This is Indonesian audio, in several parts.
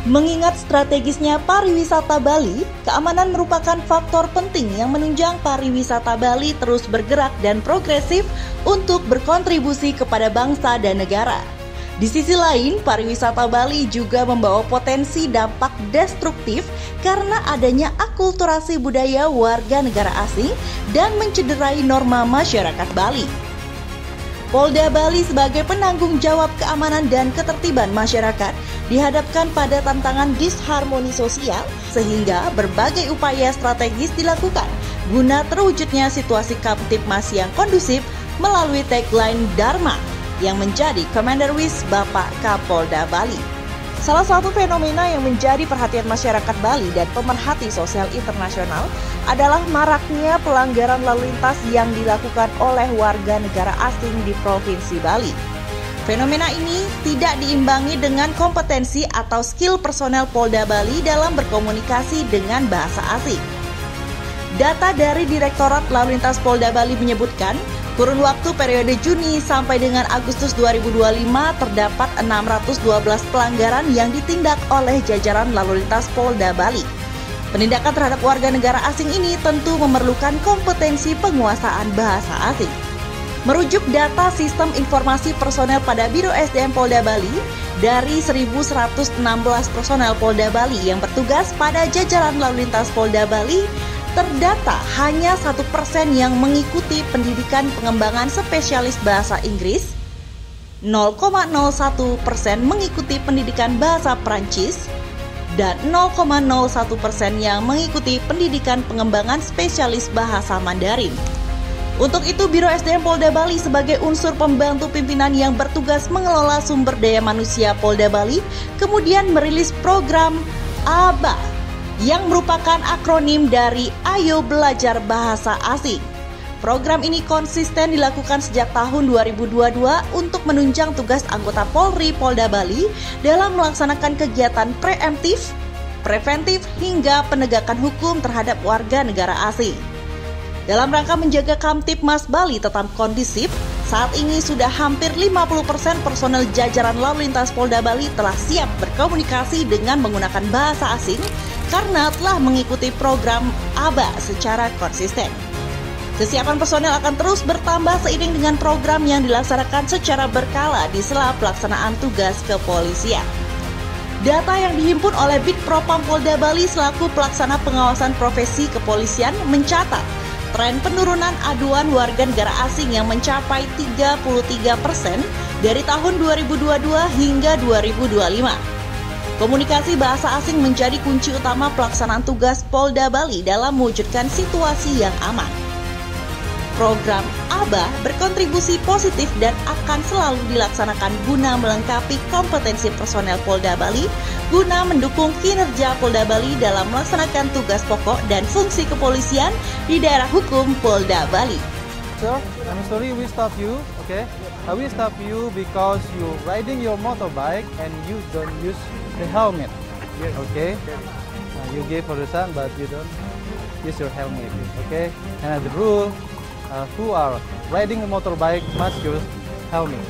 Mengingat strategisnya pariwisata Bali, keamanan merupakan faktor penting yang menunjang pariwisata Bali terus bergerak dan progresif untuk berkontribusi kepada bangsa dan negara. Di sisi lain, pariwisata Bali juga membawa potensi dampak destruktif karena adanya akulturasi budaya warga negara asing dan mencederai norma masyarakat Bali. Polda Bali sebagai penanggung jawab keamanan dan ketertiban masyarakat dihadapkan pada tantangan disharmoni sosial sehingga berbagai upaya strategis dilakukan guna terwujudnya situasi Kamtibmas yang kondusif melalui tagline Dharma yang menjadi Commander Wish Bapak Kapolda Bali. Salah satu fenomena yang menjadi perhatian masyarakat Bali dan pemerhati sosial internasional adalah maraknya pelanggaran lalu lintas yang dilakukan oleh warga negara asing di Provinsi Bali. Fenomena ini tidak diimbangi dengan kompetensi atau skill personel Polda Bali dalam berkomunikasi dengan bahasa asing. Data dari Direktorat Lalu Lintas Polda Bali menyebutkan, kurun waktu periode Juni sampai dengan Agustus 2025 terdapat 612 pelanggaran yang ditindak oleh jajaran lalu lintas Polda Bali. Penindakan terhadap warga negara asing ini tentu memerlukan kompetensi penguasaan bahasa asing. Merujuk data Sistem Informasi Personel pada Biro SDM Polda Bali, dari 1.116 personel Polda Bali yang bertugas pada jajaran lalu lintas Polda Bali, terdata hanya 1% yang mengikuti pendidikan pengembangan spesialis bahasa Inggris, 0,01% mengikuti pendidikan bahasa Prancis, dan 0,01% yang mengikuti pendidikan pengembangan spesialis bahasa Mandarin. Untuk itu, Biro SDM Polda Bali sebagai unsur pembantu pimpinan yang bertugas mengelola sumber daya manusia Polda Bali kemudian merilis program ABA yang merupakan akronim dari Ayo Belajar Bahasa Asing. Program ini konsisten dilakukan sejak tahun 2022 untuk menunjang tugas anggota Polri Polda Bali dalam melaksanakan kegiatan preemptif, preventif hingga penegakan hukum terhadap warga negara asing. Dalam rangka menjaga Kamtibmas Bali tetap kondusif, saat ini sudah hampir 50% personel jajaran lalu lintas Polda Bali telah siap berkomunikasi dengan menggunakan bahasa asing karena telah mengikuti program ABA secara konsisten. Kesiapan personel akan terus bertambah seiring dengan program yang dilaksanakan secara berkala di sela pelaksanaan tugas kepolisian. Data yang dihimpun oleh Bitpropam Polda Bali selaku pelaksana pengawasan profesi kepolisian mencatat tren penurunan aduan warga negara asing yang mencapai 33% dari tahun 2022 hingga 2025. Komunikasi bahasa asing menjadi kunci utama pelaksanaan tugas Polda Bali dalam mewujudkan situasi yang aman. Program ABA berkontribusi positif dan akan selalu dilaksanakan guna melengkapi kompetensi personel Polda Bali guna mendukung kinerja Polda Bali dalam melaksanakan tugas pokok dan fungsi kepolisian di daerah hukum Polda Bali. Sir, I'm sorry we stop you, okay? We stop you because you riding your motorbike and you don't use the helmet, okay? You give for the sun but you don't use your helmet, okay? And the rule, who are riding a motorbike must use helmet.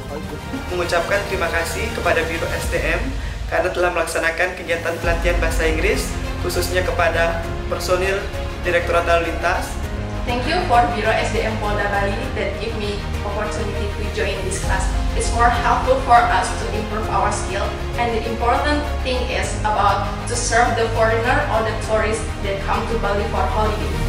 Mengucapkan terima kasih kepada Biro SDM karena telah melaksanakan kegiatan pelatihan bahasa Inggris khususnya kepada personil Direktorat Lalu Lintas. Thank you for Biro SDM Polda Bali that give me opportunity to join this class. It's more helpful for us to improve our skill, and the important thing is about to serve the foreigner or the tourists that come to Bali for holiday.